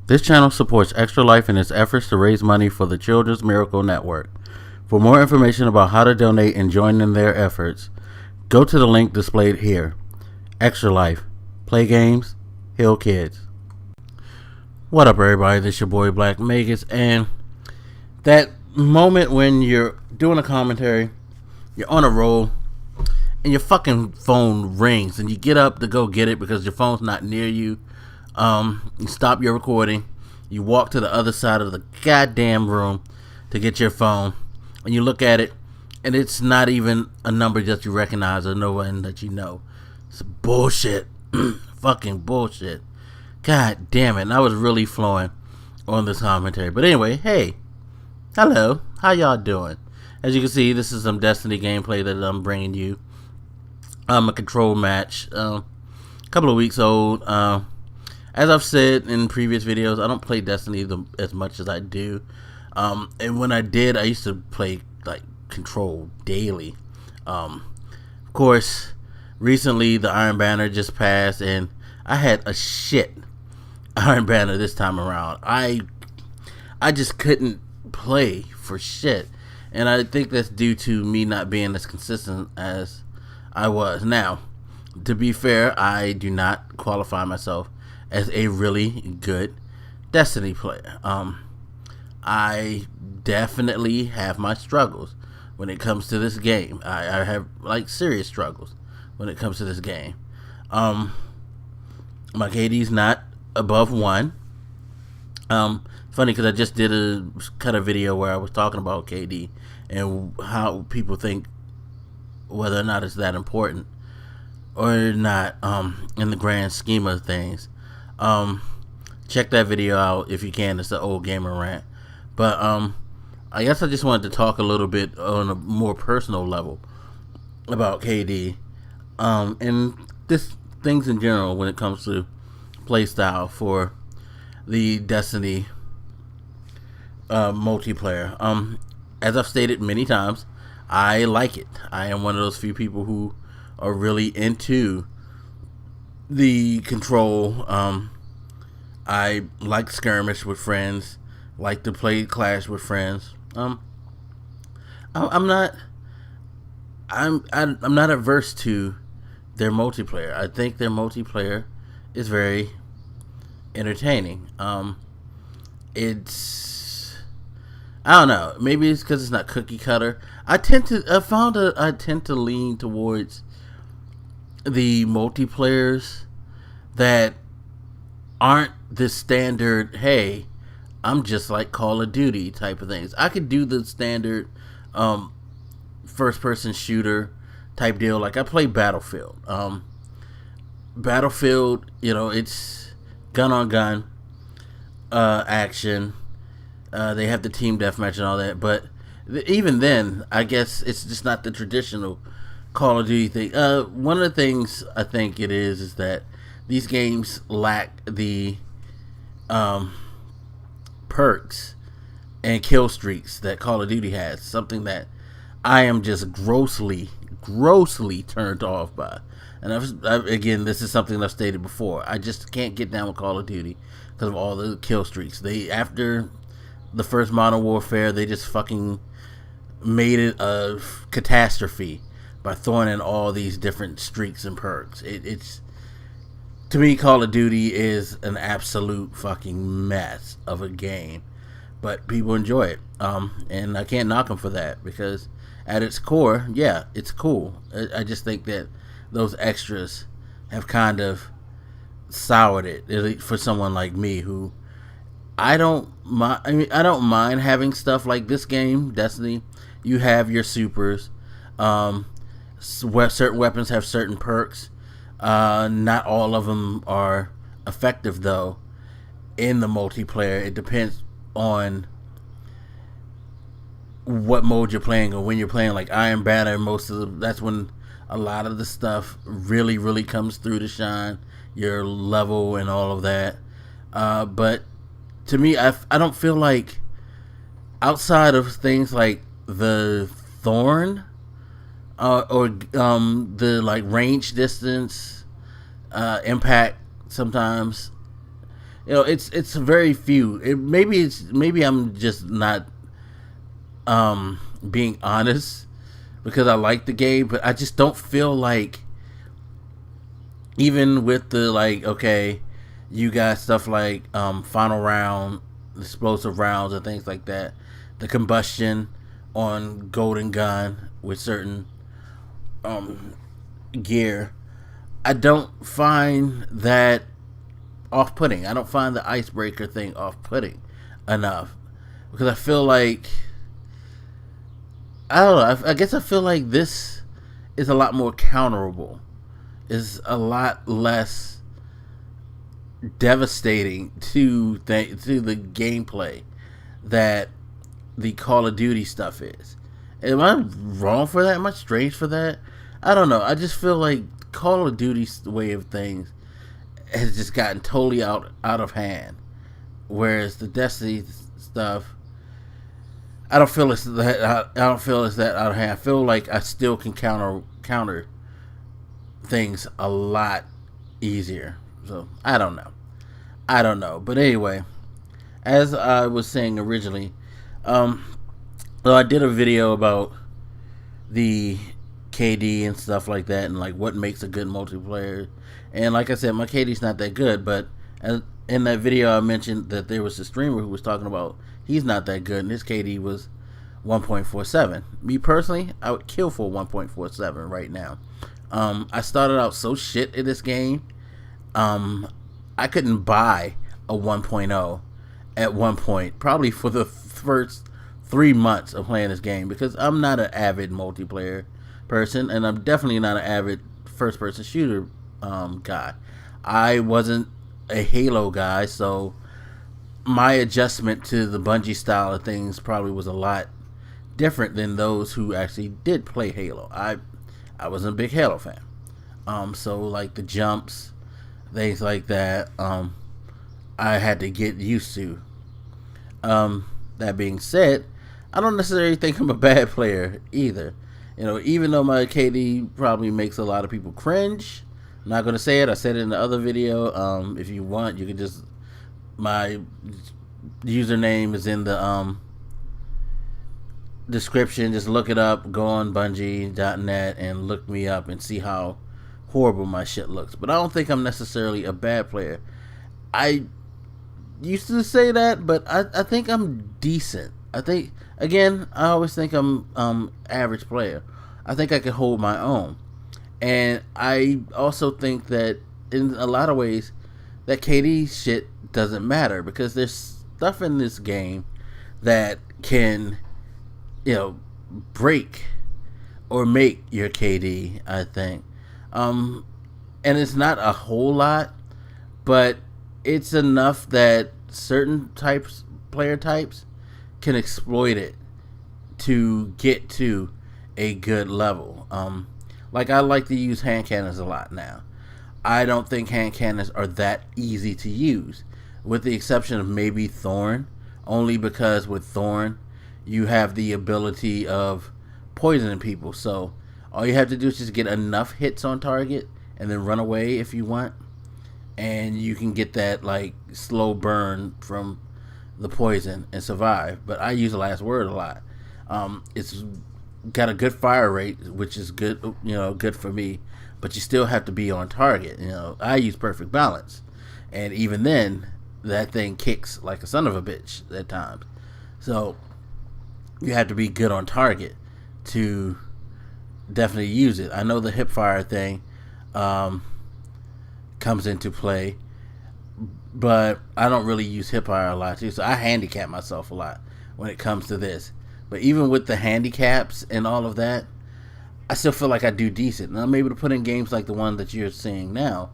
This channel supports Extra Life in its efforts to raise money for the Children's Miracle Network. For more information about how to donate and join in their efforts, go to the link displayed here. Extra Life. Play games, heal kids. What up, everybody? This is your boy Black Magus, and that moment when you're doing a commentary, you're on a roll, and your fucking phone rings, and you get up to go get it because your phone's not near you. You stop your recording, you walk to the other side of the goddamn room to get your phone, and you look at it, and it's not even a number that you recognize or no one that you know. It's bullshit. Fucking bullshit. God damn it. And I was really flowing on this commentary. But anyway, hey. Hello. How y'all doing? As you can see, this is some Destiny gameplay that I'm bringing you. A control match. A couple of weeks old. As I've said in previous videos, I don't play Destiny as much as I do. And when I did, I used to play like Control daily. Of course, recently the Iron Banner just passed, and I had a shit Iron Banner this time around. I just couldn't play for shit, and I think that's due to me not being as consistent as I was. Now, to be fair, I do not qualify myself as a really good Destiny player. I definitely have my struggles when it comes to this game. I have like serious struggles when it comes to this game. My KD's not above 1. Funny because I just did a kind of video where I was talking about KD and how people think whether or not it's that important or not in the grand scheme of things. Check that video out if you can. It's the old gamer rant. But I guess I just wanted to talk a little bit on a more personal level about KD and this things in general when it comes to playstyle for the Destiny multiplayer. As I've stated many times, I like it. I am one of those few people who are really into the Control. I like skirmish with friends, like to play Clash with friends. I'm not averse to their multiplayer. I think their multiplayer is very entertaining. It's, I don't know, maybe it's because it's not cookie cutter. I tend to lean towards the multiplayers that aren't the standard, hey, I'm just like Call of Duty type of things. I could do the standard first person shooter type deal. Like I play Battlefield. Battlefield, it's gun on gun action. They have the team deathmatch and all that, but even then, I guess it's just not the traditional Call of Duty thing. One of the things I think it is that these games lack the perks and kill streaks that Call of Duty has. Something that I am just grossly turned off by. And again, this is something I've stated before. I just can't get down with Call of Duty because of all the kill streaks. After the first Modern Warfare, they just fucking made it a catastrophe by throwing in all these different streaks and perks. It's to me, Call of Duty is an absolute fucking mess of a game, but people enjoy it, and I can't knock them for that because at its core, yeah, it's cool. I just think that those extras have kind of soured it, at least for someone like me who I don't mind having stuff like this game, Destiny. You have your supers. Certain weapons have certain perks. Not all of them are effective though in the multiplayer. It depends on what mode you're playing or when you're playing. Like Iron Banner, that's when a lot of the stuff really comes through to shine, your level and all of that. But to me, I don't feel like outside of things like the Thorn or the like range distance impact sometimes it's very few. Maybe I'm just not being honest because I like the game, but I just don't feel like, even with the like, okay, you got stuff like final round, explosive rounds, and things like that, the combustion on Golden Gun with certain gear. I don't find that off-putting. I don't find the icebreaker thing off-putting enough because I feel like, I don't know. I guess I feel like this is a lot more counterable. Is a lot less devastating to the gameplay that the Call of Duty stuff is. Am I wrong for that? Am I strange for that? I don't know. I just feel like Call of Duty's way of things has just gotten totally out of hand, whereas the Destiny stuff, I don't feel it's that. I don't feel it's that out of hand. I feel like I still can counter things a lot easier. So I don't know. But anyway, as I was saying originally, so I did a video about the KD and stuff like that, and like what makes a good multiplayer. And like I said, my KD's not that good, but in that video I mentioned that there was a streamer who was talking about he's not that good, and his KD was 1.47. Me personally, I would kill for 1.47 right now. I started out so shit in this game. I couldn't buy a 1.0 at one point, probably for the first 3 months of playing this game, because I'm not an avid multiplayer person, and I'm definitely not an avid first-person shooter guy. I wasn't a Halo guy, so my adjustment to the Bungie style of things probably was a lot different than those who actually did play Halo. I wasn't a big Halo fan. So like the jumps, things like that, I had to get used to. That being said, I don't necessarily think I'm a bad player either. Even though my KD probably makes a lot of people cringe, I'm not going to say it. I said it in the other video. If you want, you can just, my username is in the description. Just look it up, go on Bungie.net and look me up and see how horrible my shit looks. But I don't think I'm necessarily a bad player. I used to say that, but I think I'm decent. I think, again, I always think I'm average player. I think I can hold my own. And I also think that in a lot of ways that KD shit doesn't matter, because there's stuff in this game that can, break or make your KD, I think. And it's not a whole lot, but it's enough that certain player types can exploit it to get to a good level. Like, I like to use hand cannons a lot now. I don't think hand cannons are that easy to use, with the exception of maybe Thorn, only because with Thorn you have the ability of poisoning people. So all you have to do is just get enough hits on target and then run away if you want, and you can get that like slow burn from the poison and survive. But I use the last word a lot. It's got a good fire rate, which is good, good for me, but you still have to be on target. I use perfect balance, and even then that thing kicks like a son of a bitch at times. So you have to be good on target to definitely use it. I know the hip fire thing comes into play, but I don't really use hip fire a lot too, so I handicap myself a lot when it comes to this. But even with the handicaps and all of that, I still feel like I do decent, and I'm able to put in games like the one that you're seeing now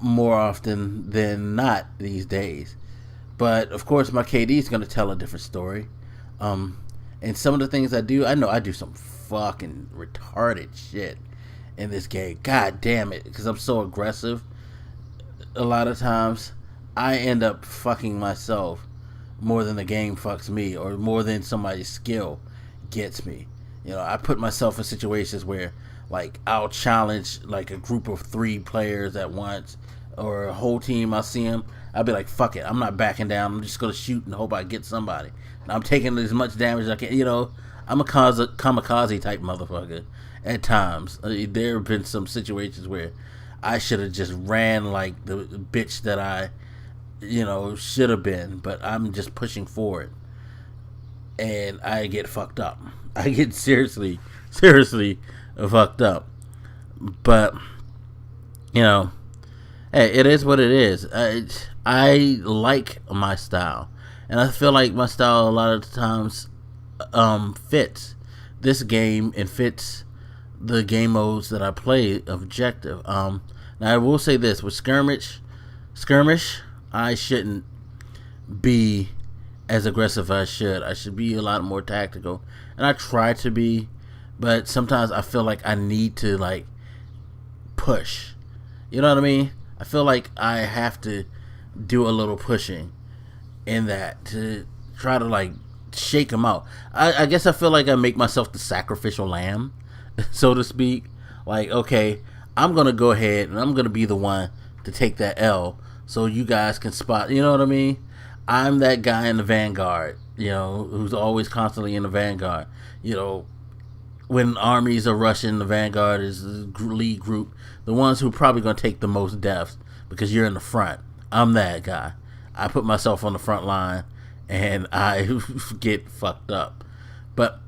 more often than not these days. But of course my KD is going to tell a different story. And some of the things I know I do some fucking retarded shit in this game. God damn it, because I'm so aggressive. A lot of times I end up fucking myself more than the game fucks me, or more than somebody's skill gets me. I put myself in situations where, like, I'll challenge like a group of 3 players at once, or a whole team. I'll see them, I'd be like, fuck it, I'm not backing down. I'm just gonna shoot and hope I get somebody. And I'm taking as much damage as I can. You know, I'm a kamikaze type motherfucker at times. There have been some situations where I should have just ran like the bitch that I, you know, should have been, but I'm just pushing forward, and I get fucked up. I get seriously fucked up. But you know, hey, it is what it is. I like my style, and I feel like my style a lot of times fits this game and fits the game modes that I play objective. Now I will say this, with skirmish, I shouldn't be as aggressive as I should. I should be a lot more tactical, and I try to be, but sometimes I feel like I need to like push. You know what I mean? I feel like I have to do a little pushing in that to try to like shake them out. I guess I feel like I make myself the sacrificial lamb, so to speak. Like, okay, I'm gonna go ahead and I'm gonna be the one to take that L so you guys can spot. You know what I mean? I'm that guy in the vanguard, you know, who's always constantly in the vanguard. You know, when armies are rushing, the vanguard is the lead group, the ones who are probably gonna take the most deaths because you're in the front. I'm that guy. I put myself on the front line and I get fucked up. But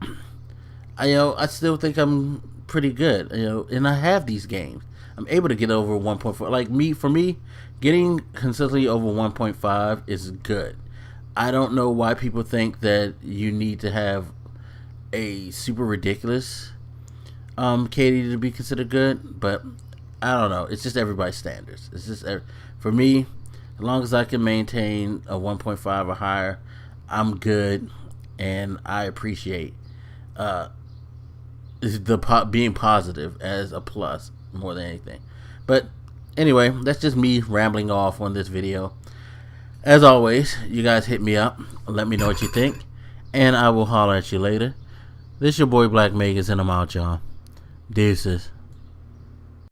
I still think I'm pretty good, and I have these games. I'm able to get over 1.4. Like for me, getting consistently over 1.5 is good. I don't know why people think that you need to have a super ridiculous KD to be considered good, but I don't know. It's just everybody's standards. It's just for me, as long as I can maintain a 1.5 or higher, I'm good, and I appreciate being positive as a plus more than anything. But anyway, that's just me rambling off on this video. As always, you guys hit me up, let me know what you think, and I will holler at you later. This your boy Black Megas, and I'm out, y'all. Deuces.